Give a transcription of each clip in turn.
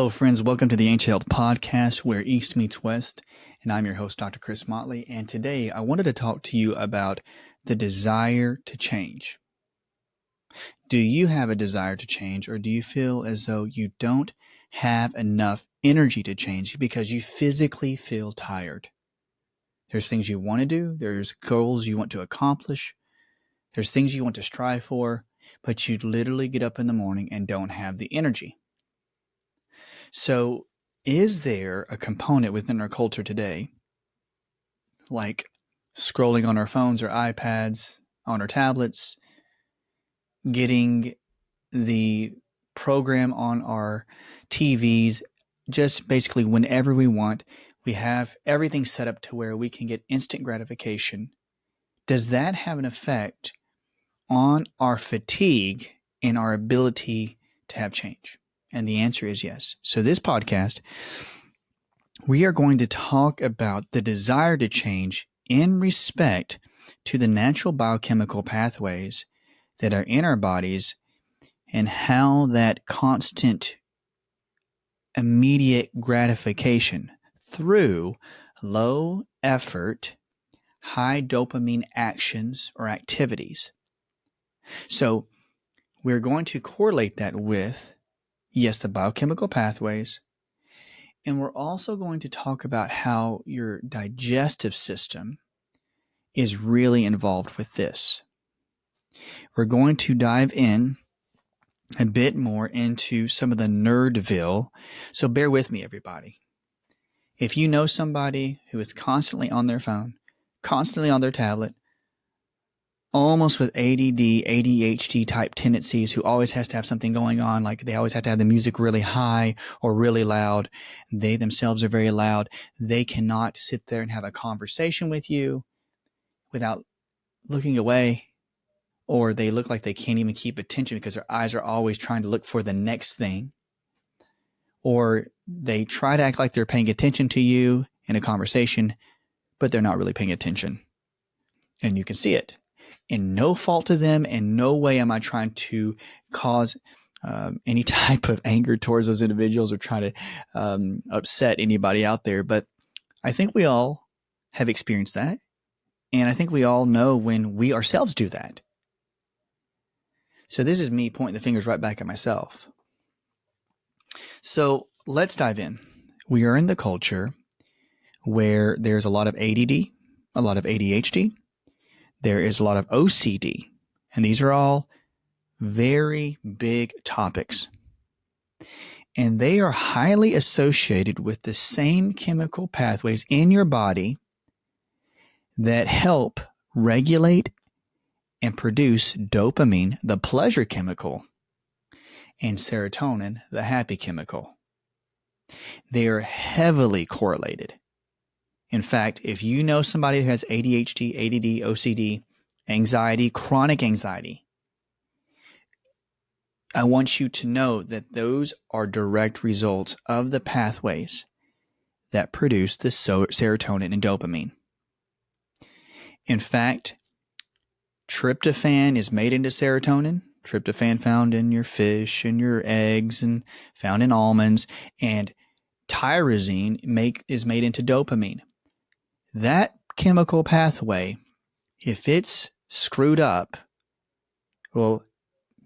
Hello, friends. Welcome to the Ancient Health Podcast, where East meets West. And I'm your host, Dr. Chris Motley. And today I wanted to talk to you about the desire to change. Do you have a desire to change, or do you feel as though you don't have enough energy to change because you physically feel tired? There's things you want to do. There's goals you want to accomplish. There's things you want to strive for, but you literally get up in the morning and don't have the energy. So is there a component within our culture today, like scrolling on our phones or iPads, on our tablets, getting the program on our TVs, just basically whenever we want, we have everything set up to where we can get instant gratification? Does that have an effect on our fatigue and our ability to have change? And the answer is yes. So this podcast, we are going to talk about the desire to change in respect to the natural biochemical pathways that are in our bodies and how that constant immediate gratification through low effort, high dopamine actions or activities. So we're going to correlate that with, yes, the biochemical pathways, and we're also going to talk about how your digestive system is really involved with this. We're going to dive in a bit more into some of the nerdville, so bear with me, everybody. If you know somebody who is constantly on their phone, constantly on their tablet, almost with ADD, ADHD type tendencies, who always has to have something going on, like they always have to have the music really high or really loud. They themselves are very loud. They cannot sit there and have a conversation with you without looking away, or they look like they can't even keep attention because their eyes are always trying to look for the next thing. Or they try to act like they're paying attention to you in a conversation, but they're not really paying attention. And you can see it. And no fault to them, and no way am I trying to cause any type of anger towards those individuals or try to upset anybody out there. But I think we all have experienced that. And I think we all know when we ourselves do that. So this is me pointing the fingers right back at myself. So let's dive in. We are in the culture where there's a lot of ADD, a lot of ADHD. There is a lot of OCD, and these are all very big topics. And they are highly associated with the same chemical pathways in your body that help regulate and produce dopamine, the pleasure chemical, and serotonin, the happy chemical. They are heavily correlated. In fact, if you know somebody who has ADHD, ADD, OCD, anxiety, chronic anxiety, I want you to know that those are direct results of the pathways that produce the serotonin and dopamine. In fact, tryptophan is made into serotonin. Tryptophan found in your fish and your eggs and found in almonds. And tyrosine is made into dopamine. That chemical pathway, if it's screwed up, will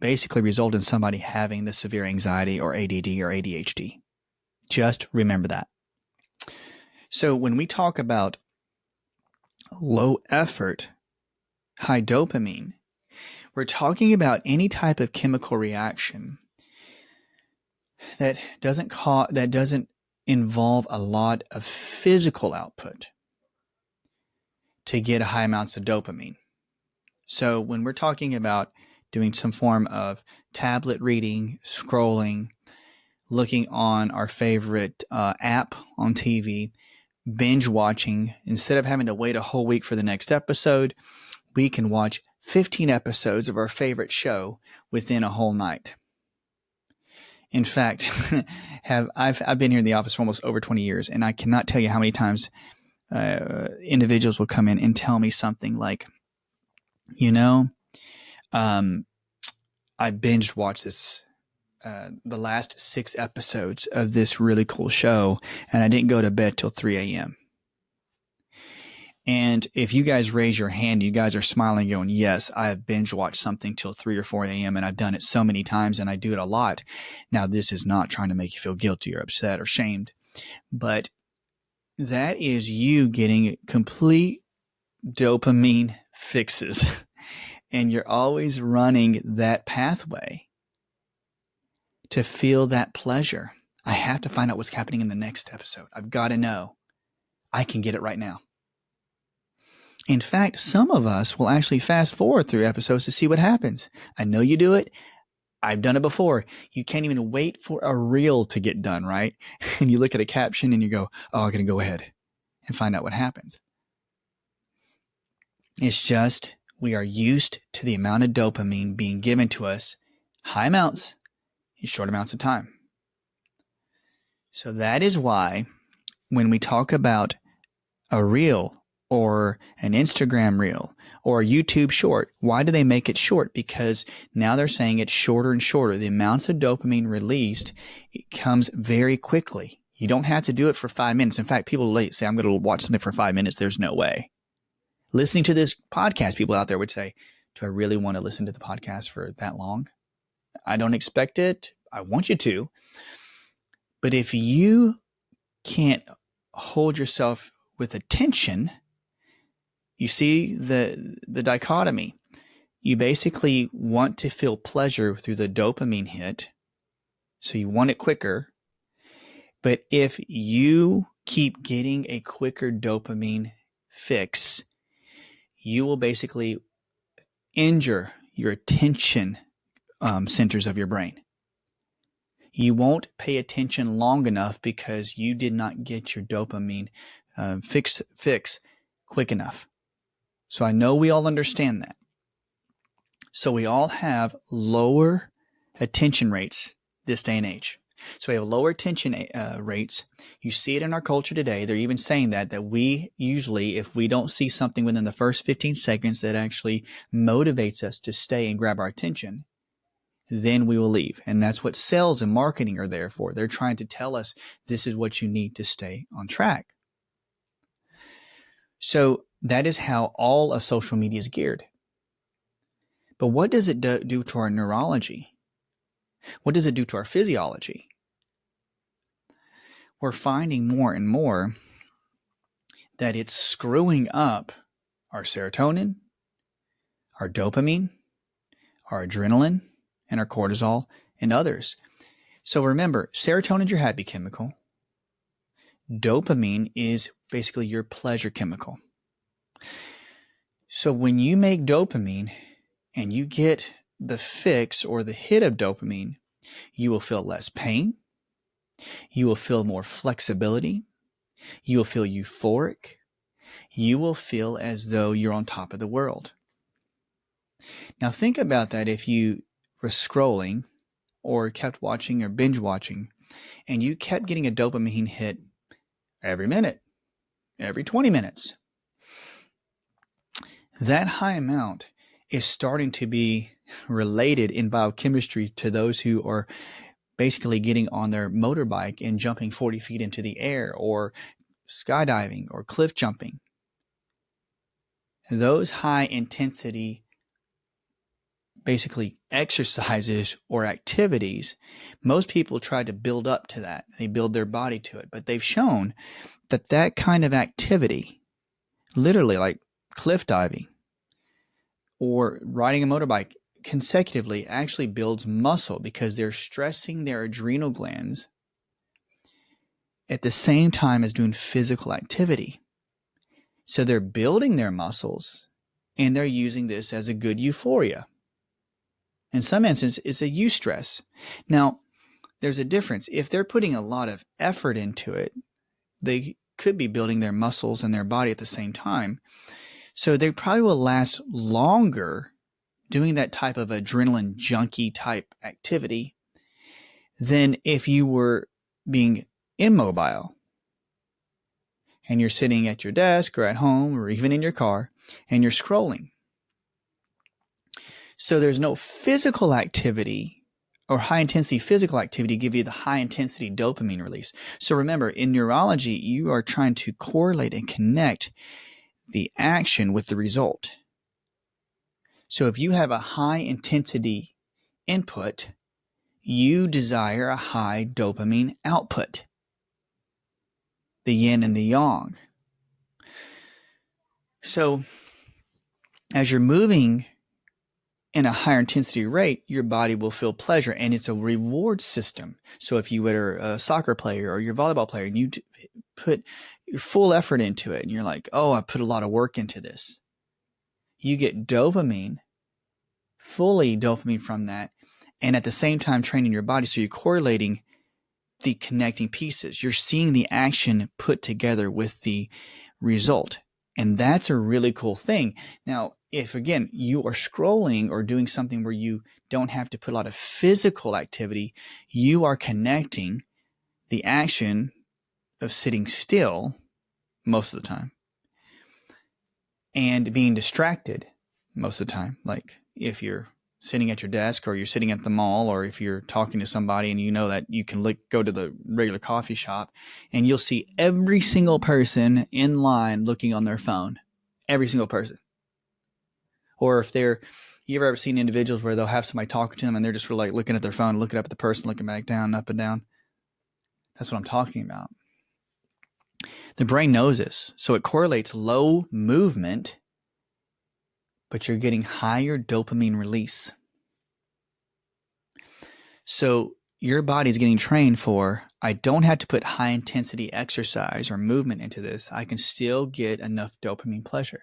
basically result in somebody having the severe anxiety or ADD or ADHD. Just remember that. So when we talk about low effort, high dopamine, we're talking about any type of chemical reaction that doesn't involve a lot of physical output to get high amounts of dopamine. So when we're talking about doing some form of tablet reading, scrolling, looking on our favorite app on TV, binge watching, instead of having to wait a whole week for the next episode, we can watch 15 episodes of our favorite show within a whole night. In fact, I've been here in the office for almost over 20 years, and I cannot tell you how many times individuals will come in and tell me something like, I binge watched this the last 6 episodes of this really cool show, and I didn't go to bed till 3 a.m. And if you guys raise your hand, you guys are smiling going, yes, I have binge watched something till 3 or 4 a.m. and I've done it so many times and I do it a lot. Now, this is not trying to make you feel guilty or upset or shamed, but that is you getting complete dopamine fixes. And you're always running that pathway to feel that pleasure. I have to find out what's happening in the next episode. I've got to know. I can get it right now. In fact, some of us will actually fast forward through episodes to see what happens. I know you do it. I've done it before. You can't even wait for a reel to get done, right? And you look at a caption and you go, oh, I'm going to go ahead and find out what happens. It's just we are used to the amount of dopamine being given to us, high amounts in short amounts of time. So that is why when we talk about a reel or an Instagram reel or a YouTube short, why do they make it short? Because now they're saying it's shorter and shorter. The amounts of dopamine released, it comes very quickly. You don't have to do it for 5 minutes. In fact, people say, I'm going to watch something for 5 minutes. There's no way. Listening to this podcast, people out there would say, do I really want to listen to the podcast for that long? I don't expect it. I want you to. But if you can't hold yourself with attention, you see the dichotomy. You basically want to feel pleasure through the dopamine hit, so you want it quicker. But if you keep getting a quicker dopamine fix, you will basically injure your attention centers of your brain. You won't pay attention long enough because you did not get your dopamine fix quick enough. So I know we all understand that. So we all have lower attention rates this day and age. So we have lower attention rates. You see it in our culture today. They're even saying that we usually, if we don't see something within the first 15 seconds that actually motivates us to stay and grab our attention, then we will leave. And that's what sales and marketing are there for. They're trying to tell us this is what you need to stay on track. So that is how all of social media is geared. But what does it do to our neurology? What does it do to our physiology? We're finding more and more that it's screwing up our serotonin, our dopamine, our adrenaline, and our cortisol, and others. So remember, serotonin is your happy chemical. Dopamine is basically your pleasure chemical. So when you make dopamine and you get the fix or the hit of dopamine, you will feel less pain. You will feel more flexibility. You will feel euphoric. You will feel as though you're on top of the world. Now think about that if you were scrolling or kept watching or binge watching and you kept getting a dopamine hit every minute, every 20 minutes. That high amount is starting to be related in biochemistry to those who are basically getting on their motorbike and jumping 40 feet into the air or skydiving or cliff jumping. Those high intensity basically exercises or activities, most people try to build up to that. They build their body to it, but they've shown that that kind of activity, literally like cliff diving or riding a motorbike consecutively, actually builds muscle because they're stressing their adrenal glands at the same time as doing physical activity. So they're building their muscles and they're using this as a good euphoria. In some instances, it's a eustress. Now, there's a difference. If they're putting a lot of effort into it, they could be building their muscles and their body at the same time. So they probably will last longer doing that type of adrenaline junkie type activity than if you were being immobile and you're sitting at your desk or at home or even in your car and you're scrolling. So there's no physical activity or high intensity physical activity give you the high intensity dopamine release. So remember, in neurology, you are trying to correlate and connect the action with the result. So if you have a high intensity input, you desire a high dopamine output, the yin and the yang. So as you're moving in a higher intensity rate, your body will feel pleasure, and it's a reward system. So if you were a soccer player or you're a volleyball player and you put your full effort into it and you're like, oh, I put a lot of work into this, you get dopamine, fully dopamine from that, and at the same time training your body. So you're correlating the connecting pieces. You're seeing the action put together with the result. And that's a really cool thing. Now, if again, you are scrolling or doing something where you don't have to put a lot of physical activity, you are connecting the action of sitting still most of the time and being distracted most of the time. Like if you're sitting at your desk or you're sitting at the mall or if you're talking to somebody and you know that you can go to the regular coffee shop and you'll see every single person in line looking on their phone. Every single person. Or if you ever seen individuals where they'll have somebody talking to them and they're just like looking at their phone, looking up at the person, looking back down, up and down. That's what I'm talking about. The brain knows this. So it correlates low movement, but you're getting higher dopamine release. So your body's getting trained for, I don't have to put high intensity exercise or movement into this. I can still get enough dopamine pleasure.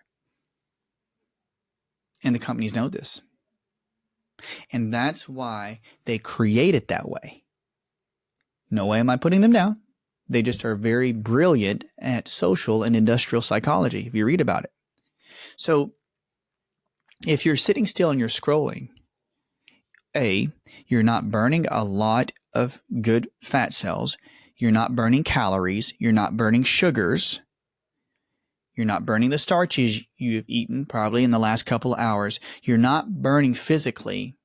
And the companies know this. And that's why they create it that way. No way am I putting them down. They just are very brilliant at social and industrial psychology, if you read about it. So if you're sitting still and you're scrolling, you're not burning a lot of good fat cells. You're not burning calories. You're not burning sugars. You're not burning the starches you've eaten probably in the last couple of hours. You're not burning physically.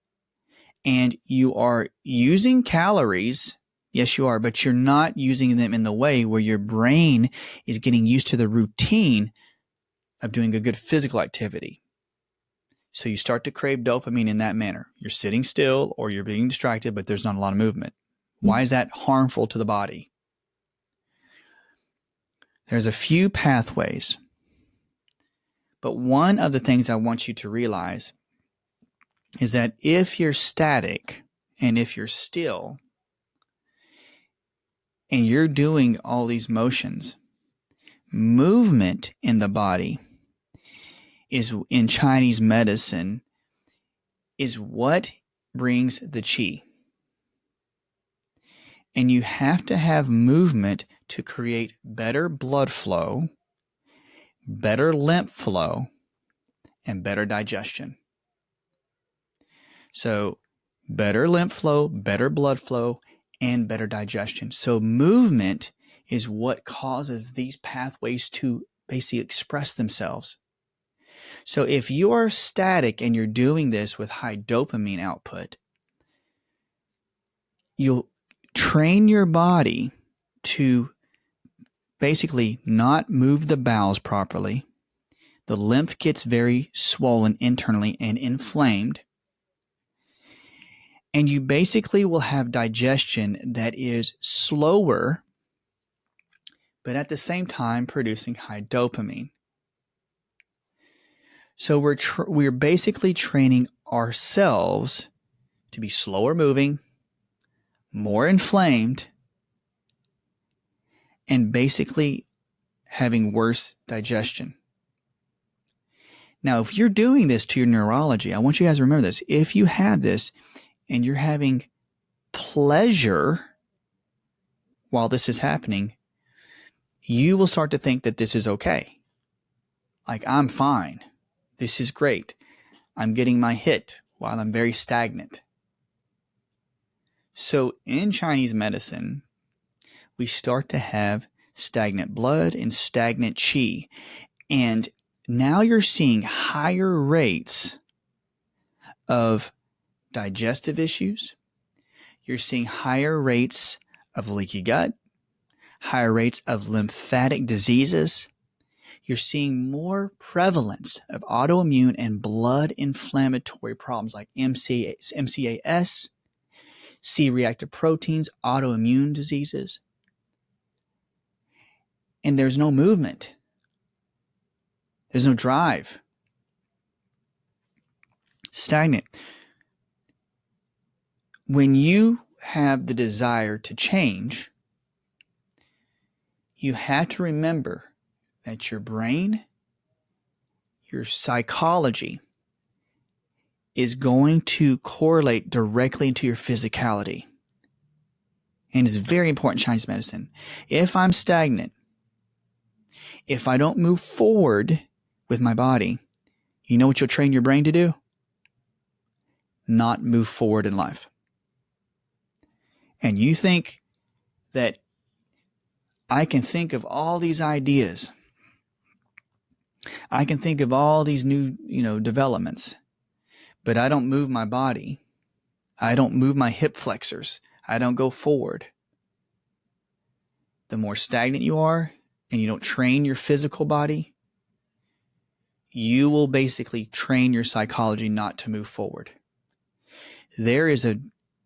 And you are using calories. Yes, you are, but you're not using them in the way where your brain is getting used to the routine of doing a good physical activity. So you start to crave dopamine in that manner. You're sitting still or you're being distracted, but there's not a lot of movement. Why is that harmful to the body? There's a few pathways. But one of the things I want you to realize is that if you're static and if you're still and you're doing all these motions, movement in the body is, in Chinese medicine, is what brings the qi. And you have to have movement to create better blood flow, better lymph flow, and better digestion. So better lymph flow, better blood flow, and better digestion. So movement is what causes these pathways to basically express themselves. So if you are static and you're doing this with high dopamine output, you'll train your body to basically not move the bowels properly. The lymph gets very swollen internally and inflamed. And you basically will have digestion that is slower, but at the same time producing high dopamine. So we're basically training ourselves to be slower moving, more inflamed, and basically having worse digestion. Now, if you're doing this to your neurology, I want you guys to remember this. If you have this and you're having pleasure while this is happening, you will start to think that this is okay. Like, I'm fine. This is great. I'm getting my hit while I'm very stagnant. So in Chinese medicine, we start to have stagnant blood and stagnant qi. And now you're seeing higher rates of digestive issues, You're seeing higher rates of leaky gut, higher rates of lymphatic diseases. You're seeing more prevalence of autoimmune and blood inflammatory problems like MCAS, C-reactive proteins, autoimmune diseases. And there's no movement. There's no drive. Stagnant. When you have the desire to change, you have to remember that your brain, your psychology, is going to correlate directly into your physicality. And it's very important in Chinese medicine. If I'm stagnant, if I don't move forward with my body, you know what you'll train your brain to do? Not move forward in life. And you think that I can think of all these ideas. I can think of all these new, developments, but I don't move my body. I don't move my hip flexors. I don't go forward. The more stagnant you are and you don't train your physical body, you will basically train your psychology not to move forward. There is a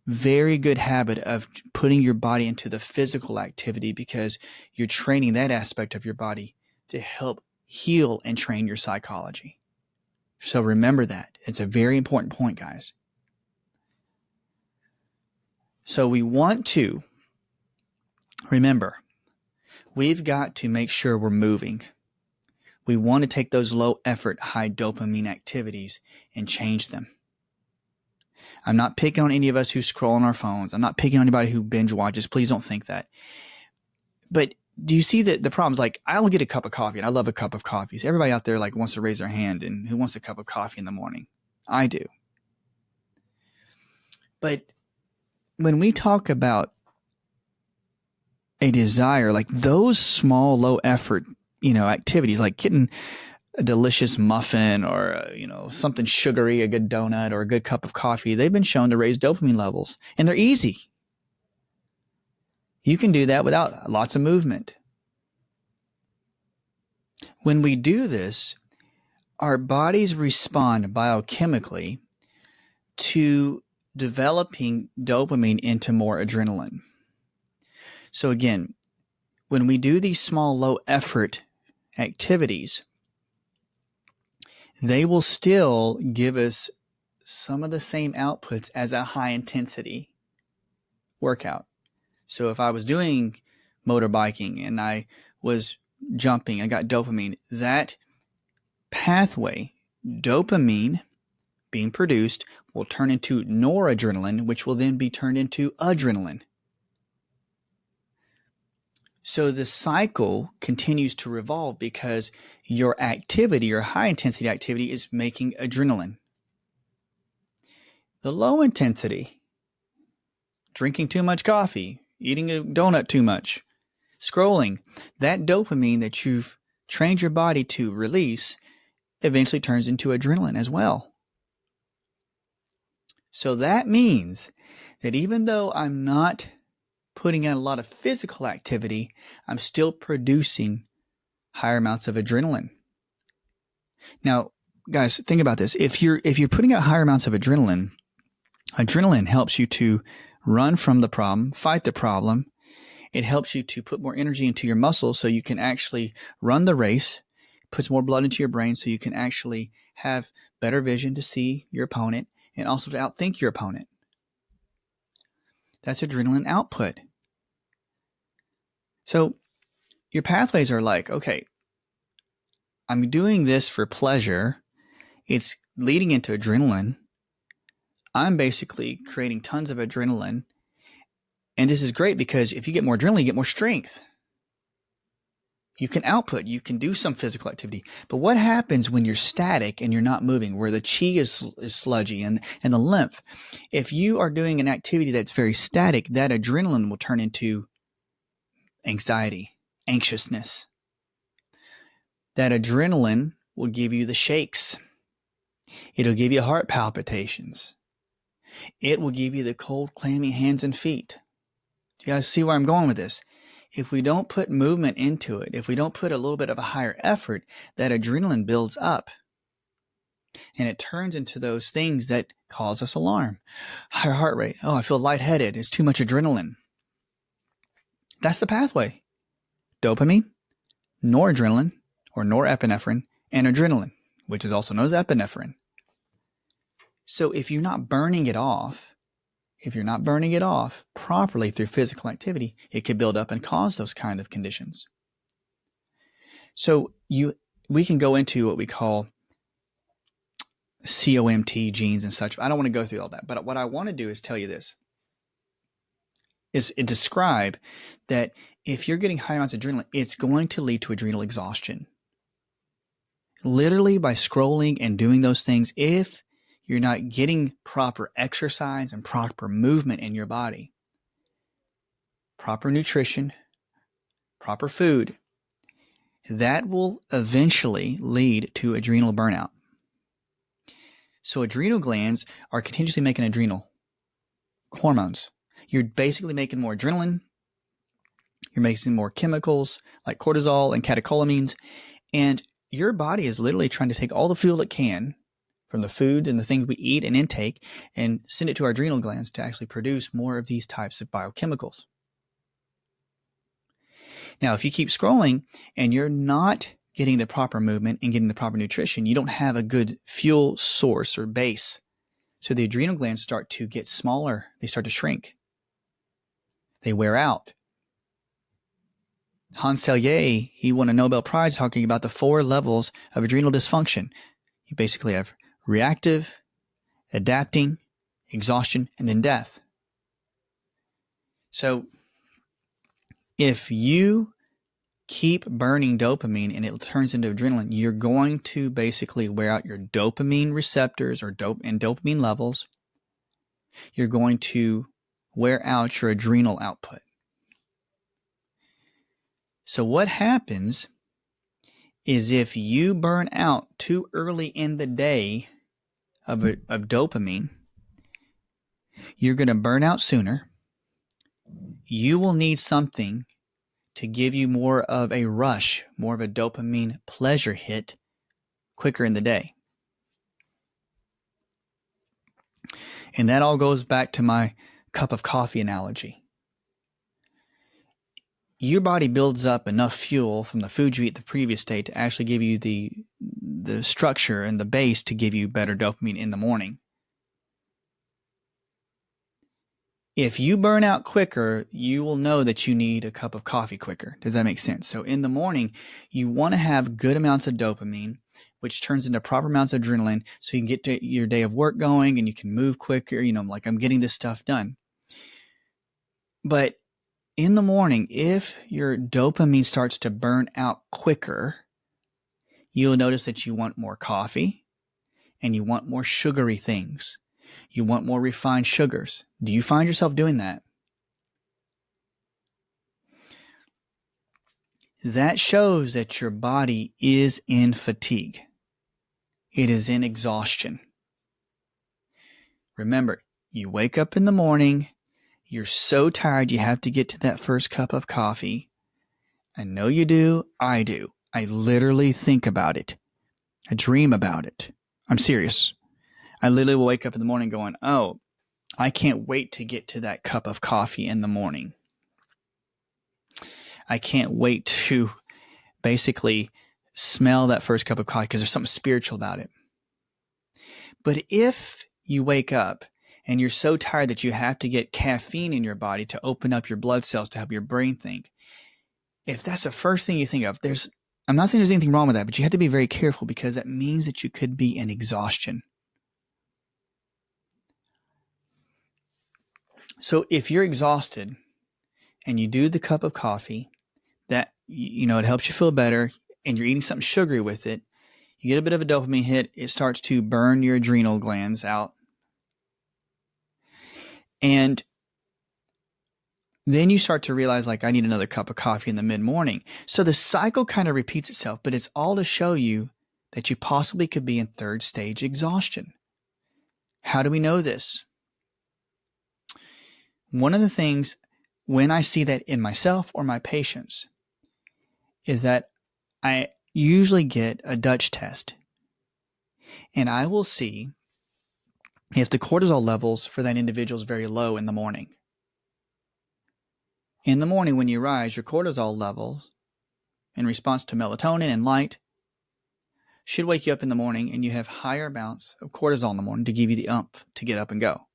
very good habit of putting your body into the physical activity because you're training that aspect of your body to help heal and train your psychology. So remember that. It's a very important point, guys. So we want to remember, we've got to make sure we're moving. We want to take those low effort, high dopamine activities and change them. I'm not picking on any of us who scroll on our phones. I'm not picking on anybody who binge watches. Please don't think that. But do you see that the problems? Like, I'll get a cup of coffee, and I love a cup of coffee. So everybody out there wants to raise their hand, and who wants a cup of coffee in the morning? I do. But when we talk about a desire, like those small, low effort, activities, like getting a delicious muffin or, something sugary, a good donut or a good cup of coffee, they've been shown to raise dopamine levels, and they're easy. You can do that without lots of movement. When we do this, our bodies respond biochemically to developing dopamine into more adrenaline. So again, when we do these small, low effort activities, they will still give us some of the same outputs as a high intensity workout. So if I was doing motorbiking and I was jumping, I got dopamine, that pathway, dopamine being produced, will turn into noradrenaline, which will then be turned into adrenaline. So the cycle continues to revolve because your activity, your high intensity activity, is making adrenaline. The low intensity, drinking too much coffee, eating a donut too much, scrolling, that dopamine that you've trained your body to release eventually turns into adrenaline as well. So that means that even though I'm not putting in a lot of physical activity, I'm still producing higher amounts of adrenaline. Now, guys, think about this. If you're putting out higher amounts of adrenaline, adrenaline helps you to run from the problem, fight the problem. It helps you to put more energy into your muscles so you can actually run the race, puts more blood into your brain so you can actually have better vision to see your opponent and also to outthink your opponent. That's adrenaline output. So your pathways are like, okay, I'm doing this for pleasure. It's leading into adrenaline. I'm basically creating tons of adrenaline. And this is great because if you get more adrenaline, you get more strength. You can output, you can do some physical activity. But what happens when you're static and you're not moving, where the chi is sludgy and the lymph? If you are doing an activity that's very static, that adrenaline will turn into anxiety, anxiousness. That adrenaline will give you the shakes. It'll give you heart palpitations. It will give you the cold, clammy hands and feet. Do you guys see where I'm going with this? If we don't put movement into it, if we don't put a little bit of a higher effort, that adrenaline builds up. And it turns into those things that cause us alarm. Higher heart rate. Oh, I feel lightheaded. It's too much adrenaline. That's the pathway. Dopamine, noradrenaline, or norepinephrine, and adrenaline, which is also known as epinephrine. So if you're not burning it off properly through physical activity, it could build up and cause those kind of conditions. So we can go into what we call COMT genes and such. I don't want to go through all that, but what I want to do is tell you this. Is describe that if you're getting high amounts of adrenaline, it's going to lead to adrenal exhaustion. Literally by scrolling and doing those things, if you're not getting proper exercise and proper movement in your body, proper nutrition, proper food, that will eventually lead to adrenal burnout. So adrenal glands are continuously making adrenal hormones. You're basically making more adrenaline. You're making more chemicals like cortisol and catecholamines. And your body is literally trying to take all the fuel it can from the food and the things we eat and intake and send it to our adrenal glands to actually produce more of these types of biochemicals. Now, if you keep scrolling and you're not getting the proper movement and getting the proper nutrition, you don't have a good fuel source or base. So the adrenal glands start to get smaller. They start to shrink. They wear out. Hans Selye, he won a Nobel Prize talking about the 4 levels of adrenal dysfunction. You basically have reactive, adapting, exhaustion, and then death. So if you keep burning dopamine and it turns into adrenaline, you're going to basically wear out your dopamine receptors and dopamine levels. You're going to wear out your adrenal output. So what happens is if you burn out too early in the day of dopamine, you're going to burn out sooner. You will need something to give you more of a rush, more of a dopamine pleasure hit quicker in the day. And that all goes back to my cup of coffee analogy. Your body builds up enough fuel from the food you eat the previous day to actually give you the structure and the base to give you better dopamine in the morning. If you burn out quicker, you will know that you need a cup of coffee quicker. Does that make sense? So in the morning, you want to have good amounts of dopamine, which turns into proper amounts of adrenaline so you can get to your day of work going and you can move quicker, like I'm getting this stuff done. But in the morning, if your dopamine starts to burn out quicker, you'll notice that you want more coffee and you want more sugary things. You want more refined sugars. Do you find yourself doing that? That shows that your body is in fatigue. It is in exhaustion. Remember, you wake up in the morning, you're so tired you have to get to that first cup of coffee. I know you do. I do. I literally think about it. I dream about it. I'm serious. I literally will wake up in the morning going, oh, I can't wait to get to that cup of coffee in the morning. I can't wait to basically smell that first cup of coffee because there's something spiritual about it. But if you wake up and you're so tired that you have to get caffeine in your body to open up your blood cells to help your brain think, if that's the first thing you think of, I'm not saying there's anything wrong with that, but you have to be very careful because that means that you could be in exhaustion. So if you're exhausted and you do the cup of coffee, that, it helps you feel better and you're eating something sugary with it, you get a bit of a dopamine hit, it starts to burn your adrenal glands out. And then you start to realize, I need another cup of coffee in the mid-morning. So the cycle kind of repeats itself, but it's all to show you that you possibly could be in third stage exhaustion. How do we know this? One of the things when I see that in myself or my patients is that I usually get a Dutch test, and I will see if the cortisol levels for that individual is very low in the morning. In the morning when you rise, your cortisol levels in response to melatonin and light should wake you up in the morning, and you have higher amounts of cortisol in the morning to give you the oomph to get up and go.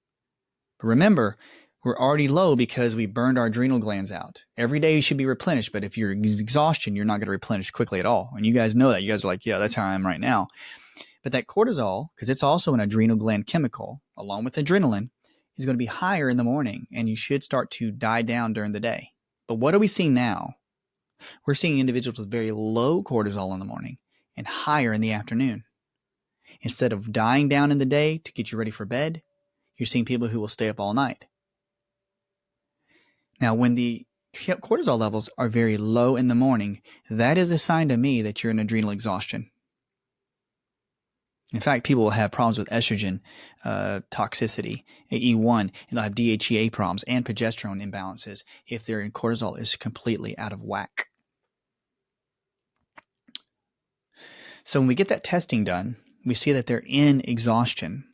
But remember, we're already low because we burned our adrenal glands out. Every day you should be replenished, but if you're exhaustion, you're not going to replenish quickly at all. And you guys know that. You guys are like, yeah, that's how I am right now. But that cortisol, because it's also an adrenal gland chemical, along with adrenaline, is going to be higher in the morning, and you should start to die down during the day. But what are we seeing now? We're seeing individuals with very low cortisol in the morning and higher in the afternoon. Instead of dying down in the day to get you ready for bed, you're seeing people who will stay up all night. Now, when the cortisol levels are very low in the morning, that is a sign to me that you're in adrenal exhaustion. In fact, people will have problems with estrogen toxicity, E1, and they'll have DHEA problems and progesterone imbalances if their cortisol is completely out of whack. So when we get that testing done, we see that they're in exhaustion.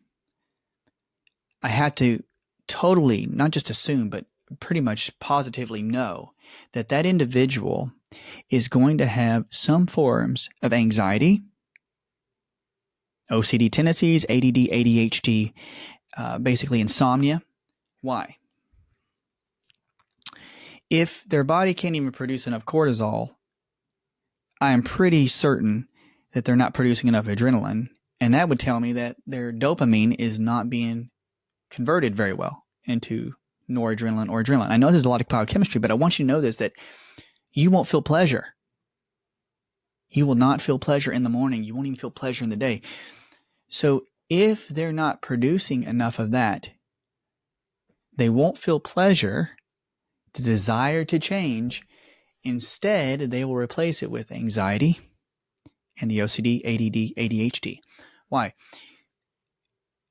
I had to totally, not just assume, but pretty much positively know that that individual is going to have some forms of anxiety, OCD tendencies, ADD, ADHD, basically insomnia. Why? If their body can't even produce enough cortisol, I am pretty certain that they're not producing enough adrenaline, and that would tell me that their dopamine is not being converted very well into noradrenaline or adrenaline. I know there's a lot of biochemistry, but I want you to know this, that you won't feel pleasure. You will not feel pleasure in the morning. You won't even feel pleasure in the day. So if they're not producing enough of that, they won't feel pleasure, the desire to change. Instead, they will replace it with anxiety and the OCD, ADD, ADHD. Why?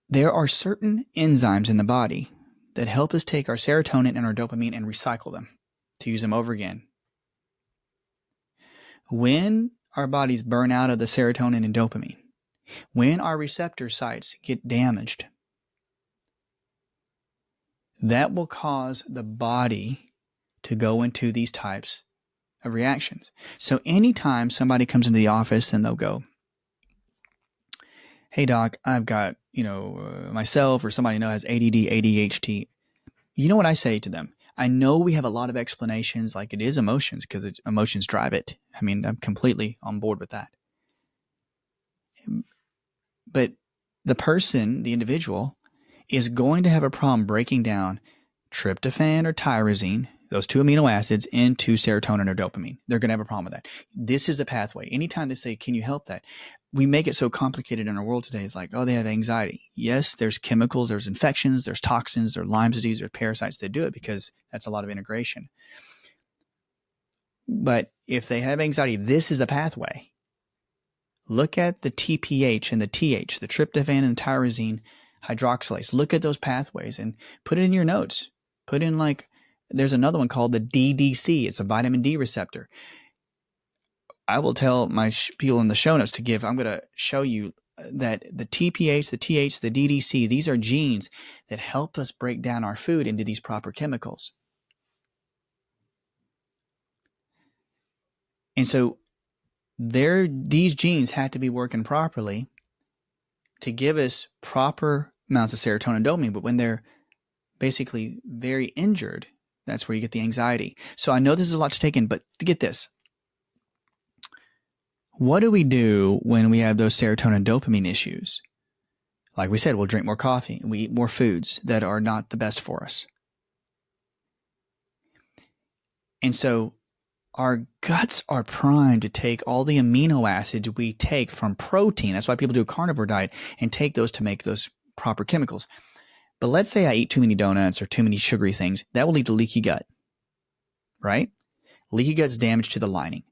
There are certain enzymes in the body that help us take our serotonin and our dopamine and recycle them to use them over again. When our bodies burn out of the serotonin and dopamine, when our receptor sites get damaged, that will cause the body to go into these types of reactions. So anytime somebody comes into the office and they'll go, hey doc, I've got, myself or somebody I know has ADD, ADHD. You know what I say to them? I know we have a lot of explanations, like it is emotions, because emotions drive it. I mean, I'm completely on board with that. But the person, the individual, is going to have a problem breaking down tryptophan or tyrosine, those two amino acids, into serotonin or dopamine. They're going to have a problem with that. This is a pathway. Anytime they say, can you help that? We make it so complicated in our world today. It's like, oh, they have anxiety. Yes, there's chemicals, there's infections, there's toxins, there's Lyme disease, or parasites that do it, because that's a lot of integration. But if they have anxiety, this is the pathway. Look at the TPH and the TH, the tryptophan and tyrosine hydroxylase. Look at those pathways and put it in your notes. Put in, there's another one called the DDC. It's a vitamin D receptor. I will tell my people in the show notes I'm going to show you that the TPH, the TH, the DDC, these are genes that help us break down our food into these proper chemicals. And so these genes have to be working properly to give us proper amounts of serotonin and dopamine. But when they're basically very injured, that's where you get the anxiety. So I know this is a lot to take in, but get this. What do we do when we have those serotonin and dopamine issues? Like we said, we'll drink more coffee. We eat more foods that are not the best for us. And so our guts are primed to take all the amino acids we take from protein. That's why people do a carnivore diet and take those to make those proper chemicals. But let's say I eat too many donuts or too many sugary things. That will lead to leaky gut, right? Leaky gut's damage to the lining.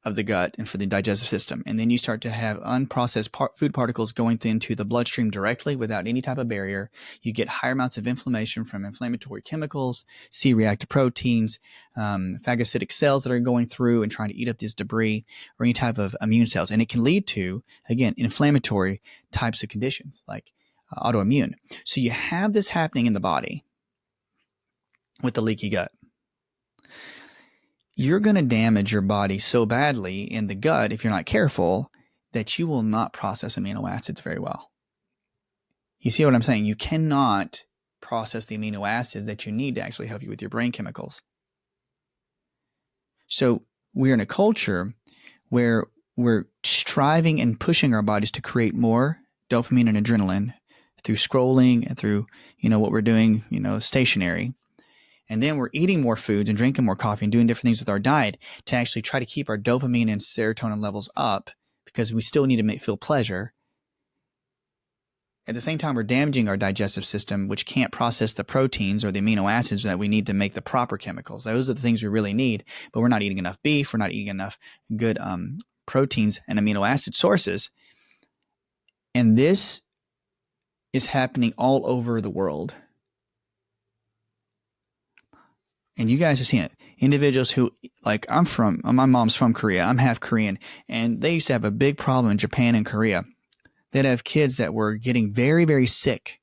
of the gut and for the digestive system. And then you start to have unprocessed food particles going into the bloodstream directly without any type of barrier. You get higher amounts of inflammation from inflammatory chemicals, C-reactive proteins, phagocytic cells that are going through and trying to eat up this debris, or any type of immune cells. And it can lead to, again, inflammatory types of conditions like autoimmune. So you have this happening in the body with the leaky gut. You're going to damage your body so badly in the gut if you're not careful that you will not process amino acids very well. You see what I'm saying? You cannot process the amino acids that you need to actually help you with your brain chemicals. So we're in a culture where we're striving and pushing our bodies to create more dopamine and adrenaline through scrolling and through, what we're doing, stationary. And then we're eating more foods and drinking more coffee and doing different things with our diet to actually try to keep our dopamine and serotonin levels up because we still need to feel pleasure. At the same time, we're damaging our digestive system, which can't process the proteins or the amino acids that we need to make the proper chemicals. Those are the things we really need, but we're not eating enough beef. We're not eating enough good proteins and amino acid sources. And this is happening all over the world. And you guys have seen it. Individuals who, like my mom's from Korea. I'm half Korean. And they used to have a big problem in Japan and Korea. They'd have kids that were getting very, very sick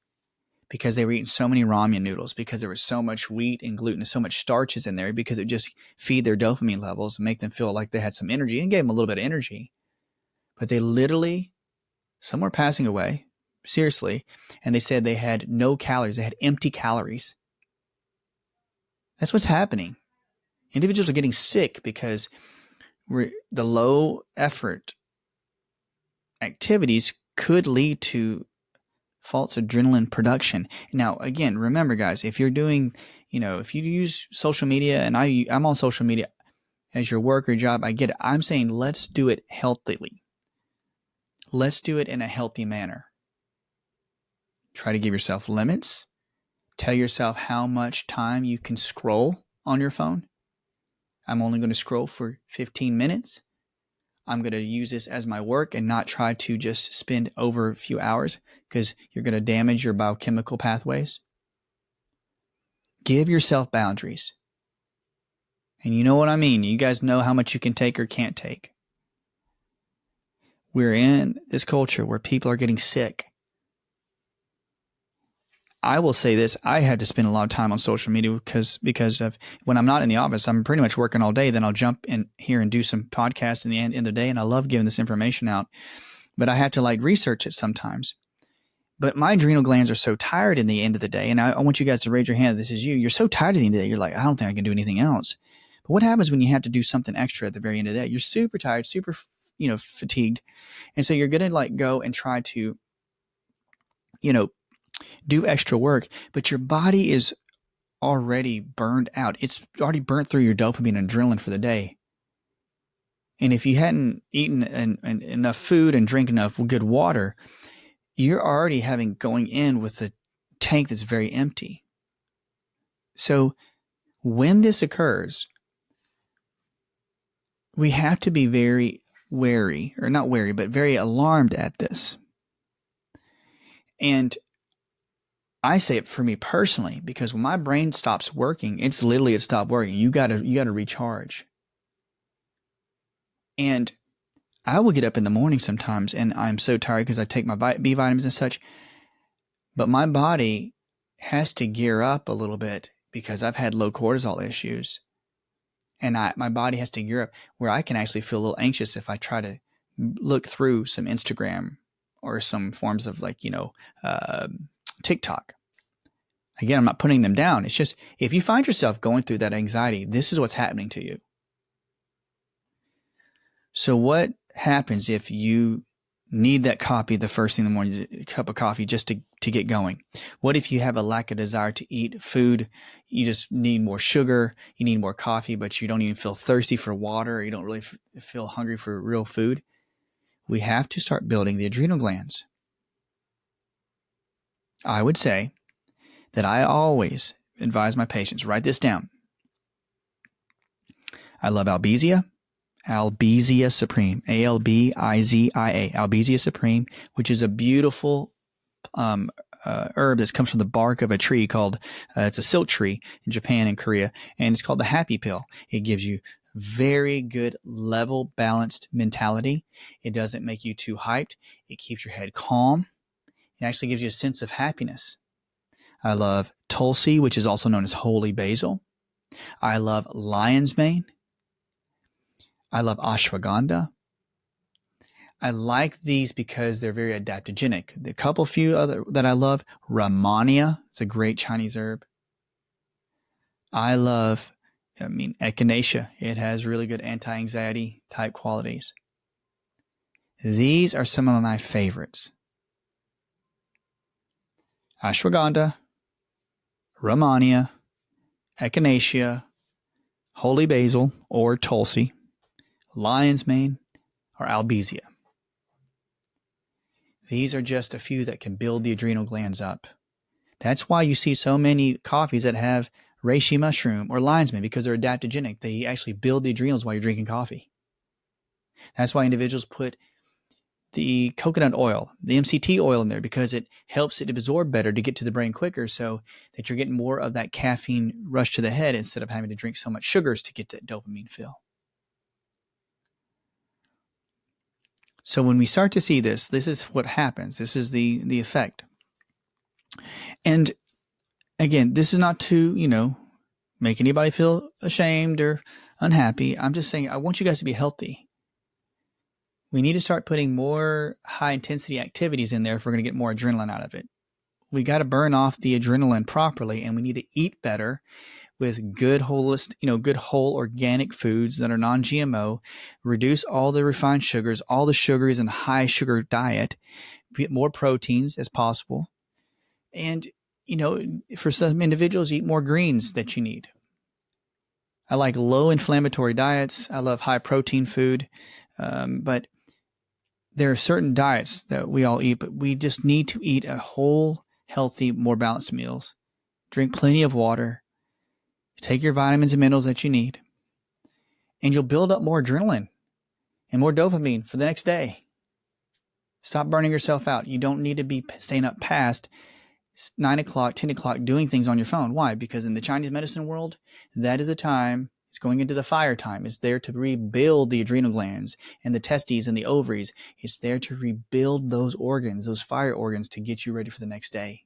because they were eating so many ramen noodles, because there was so much wheat and gluten and so much starches in there, because it just feed their dopamine levels and make them feel like they had some energy and gave them a little bit of energy. But they literally, some were passing away, seriously. And they said they had no calories. They had empty calories. That's what's happening. Individuals are getting sick because the low effort activities could lead to false adrenaline production. Now, again, remember, guys, if you're doing, if you use social media, and I'm on social media as your work or job, I get it. I'm saying let's do it healthily. Let's do it in a healthy manner. Try to give yourself limits. Tell yourself how much time you can scroll on your phone. I'm only going to scroll for 15 minutes. I'm going to use this as my work and not try to just spend over a few hours because you're going to damage your biochemical pathways. Give yourself boundaries. And you know what I mean. You guys know how much you can take or can't take. We're in this culture where people are getting sick. I will say this, I had to spend a lot of time on social media because of when I'm not in the office, I'm pretty much working all day. Then I'll jump in here and do some podcasts in the end of the day. And I love giving this information out, but I have to research it sometimes. But my adrenal glands are so tired in the end of the day. And I want you guys to raise your hand. This is you. You're so tired at the end of the day. You're like, I don't think I can do anything else. But what happens when you have to do something extra at the very end of the day? You're super tired, super, fatigued. And so you're going to go and try to, do extra work, but your body is already burned out. It's already burnt through your dopamine and adrenaline for the day. And if you hadn't eaten enough food and drink enough good water, you're already going in with a tank that's very empty. So when this occurs, we have to be very wary, or not wary, but very alarmed at this. And I say it for me personally, because when my brain stops working, it stopped working. You gotta recharge. And I will get up in the morning sometimes and I'm so tired because I take my B vitamins and such, but my body has to gear up a little bit because I've had low cortisol issues, and my body has to gear up where I can actually feel a little anxious if I try to look through some Instagram or some forms of TikTok. Again, I'm not putting them down. It's just, if you find yourself going through that anxiety, this is what's happening to you. So what happens if you need that coffee the first thing in the morning, a cup of coffee just to get going? What if you have a lack of desire to eat food? You just need more sugar. You need more coffee, but you don't even feel thirsty for water. You don't really feel hungry for real food. We have to start building the adrenal glands. I would say that I always advise my patients, write this down. I love Albizia. Albizia supreme, Albizia, Albizia supreme, which is a beautiful herb that comes from the bark of a tree called, it's a silk tree in Japan and Korea, and it's called the happy pill. It gives you very good level balanced mentality. It doesn't make you too hyped. It keeps your head calm. It actually gives you a sense of happiness. I love Tulsi, which is also known as holy basil. I love lion's mane. I love ashwagandha. I like these because they're very adaptogenic. The couple few other that I love, Rehmannia, it's a great Chinese herb. I love, Echinacea. It has really good anti-anxiety type qualities. These are some of my favorites. Ashwagandha, Rehmannia, Echinacea, holy basil or Tulsi, lion's mane, or albizia. These are just a few that can build the adrenal glands up. That's why you see so many coffees that have reishi mushroom or lion's mane, because they're adaptogenic. They actually build the adrenals while you're drinking coffee. That's why individuals put the coconut oil, the MCT oil in there, because it helps it absorb better to get to the brain quicker, so that you're getting more of that caffeine rush to the head instead of having to drink so much sugars to get that dopamine fill. So when we start to see this is what happens. This is the effect. And again, this is not to, make anybody feel ashamed or unhappy. I'm just saying I want you guys to be healthy. We need to start putting more high intensity activities in there if we're going to get more adrenaline out of it. We got to burn off the adrenaline properly, and we need to eat better with good good whole organic foods that are non-GMO, reduce all the refined sugars, all the sugars in a high sugar diet, get more proteins as possible. And, for some individuals, eat more greens that you need. I like low inflammatory diets. I love high protein food. But there are certain diets that we all eat, but we just need to eat a whole, healthy, more balanced meals. Drink plenty of water. Take your vitamins and minerals that you need. And you'll build up more adrenaline and more dopamine for the next day. Stop burning yourself out. You don't need to be staying up past 9 o'clock, 10 o'clock doing things on your phone. Why? Because in the Chinese medicine world, that is a time, it's going into the fire time. It's there to rebuild the adrenal glands and the testes and the ovaries. It's there to rebuild those organs, those fire organs, to get you ready for the next day.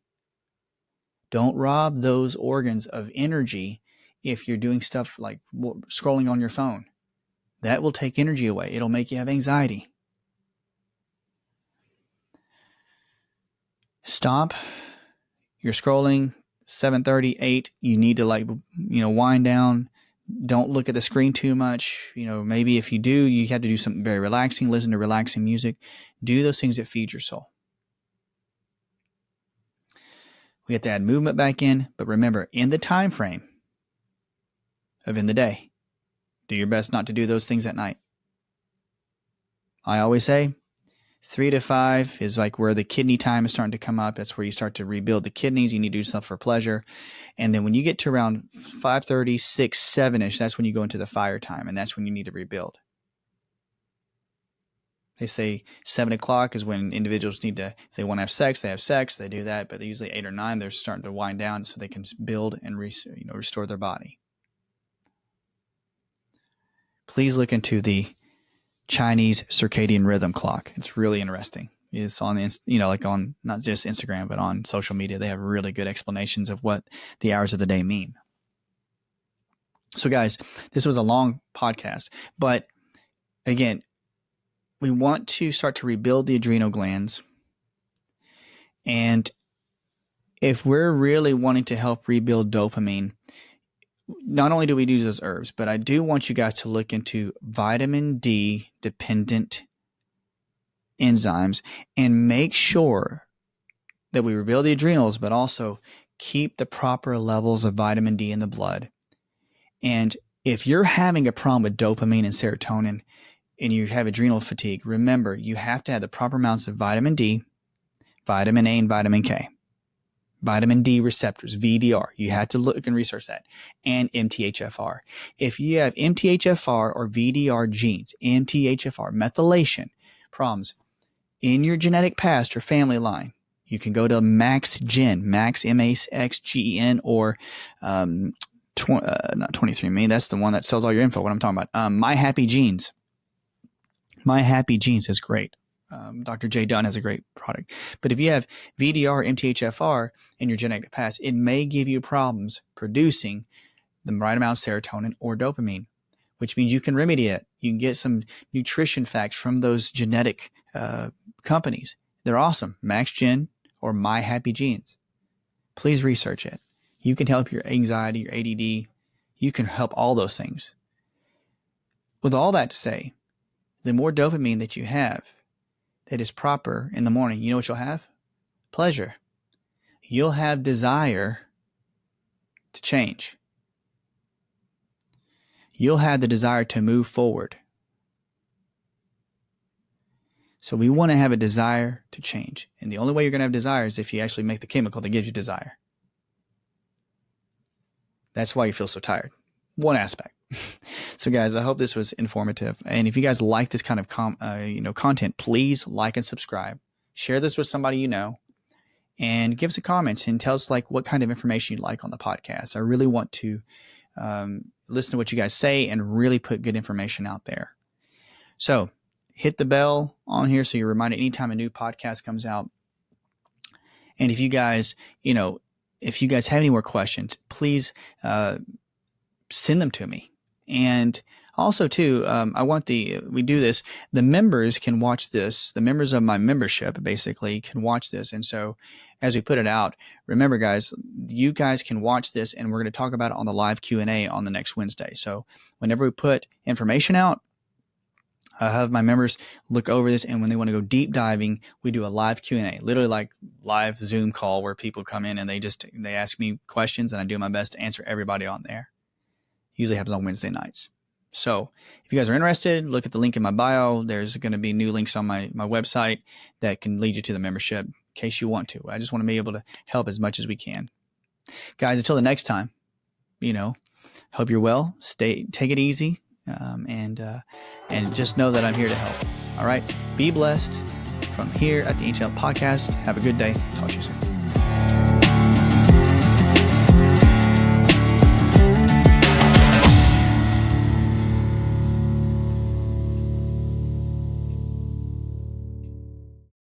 Don't rob those organs of energy if you're doing stuff like scrolling on your phone. That will take energy away. It'll make you have anxiety. Stop. You're scrolling 7:30, 8. You need to wind down. Don't look at the screen too much. Maybe if you do, you have to do something very relaxing. Listen to relaxing music. Do those things that feed your soul. We have to add movement back in, but remember, in the time frame of in the day, do your best not to do those things at night. I always say 3 to 5 is like where the kidney time is starting to come up. That's where you start to rebuild the kidneys. You need to do stuff for pleasure. And then when you get to around 5:30, 6, 7-ish, that's when you go into the fire time, and that's when you need to rebuild. They say 7 o'clock is when individuals need to, if they want to have sex, they do that. But usually 8 or 9, they're starting to wind down so they can build and restore their body. Please look into the Chinese circadian rhythm clock. It's really interesting. It's on, on not just Instagram, but on social media. They have really good explanations of what the hours of the day mean. So guys, this was a long podcast, but again, we want to start to rebuild the adrenal glands. And if we're really wanting to help rebuild dopamine, not only do we use those herbs, but I do want you guys to look into vitamin D dependent enzymes and make sure that we rebuild the adrenals, but also keep the proper levels of vitamin D in the blood. And if you're having a problem with dopamine and serotonin and you have adrenal fatigue, remember you have to have the proper amounts of vitamin D, vitamin A, and vitamin K. vitamin D receptors, VDR. You have to look and research that. And MTHFR. If you have MTHFR or VDR genes, MTHFR, methylation problems in your genetic past or family line, you can go to MaxGen, Max, M-A-X-G-E-N, or not 23andMe. That's the one that sells all your info, what I'm talking about. My Happy Genes. My Happy Genes is great. Dr. J. Dunn has a great product. But if you have VDR, MTHFR in your genetic past, it may give you problems producing the right amount of serotonin or dopamine, which means you can remedy it. You can get some nutrition facts from those genetic companies. They're awesome. MaxGen or My Happy Genes. Please research it. You can help your anxiety, your ADD. You can help all those things. With all that to say, the more dopamine that you have that is proper in the morning, you know what you'll have? Pleasure. You'll have desire to change. You'll have the desire to move forward. So we want to have a desire to change. And the only way you're going to have desire is if you actually make the chemical that gives you desire. That's why you feel so tired. One aspect. So guys, I hope this was informative. And if you guys like this kind of content, please like and subscribe. Share this with somebody you know. And give us a comment and tell us what kind of information you like on the podcast. I really want to listen to what you guys say and really put good information out there. So hit the bell on here so you're reminded anytime a new podcast comes out. And if you guys, have any more questions, please send them to me. And also too, we do this, the members can watch this. The members of my membership basically can watch this. And so as we put it out, remember guys, you guys can watch this and we're going to talk about it on the live Q&A on the next Wednesday. So whenever we put information out, I have my members look over this, and when they want to go deep diving, we do a live Q&A, literally like live Zoom call where people come in and they ask me questions and I do my best to answer everybody on there. Usually happens on Wednesday nights. So if you guys are interested, look at the link in my bio. There's going to be new links on my website that can lead you to the membership in case you want to. I just want to be able to help as much as we can. Guys, until the next time, hope you're well. Take it easy. And just know that I'm here to help. All right. Be blessed from here at the Ancient Health Podcast. Have a good day. Talk to you soon.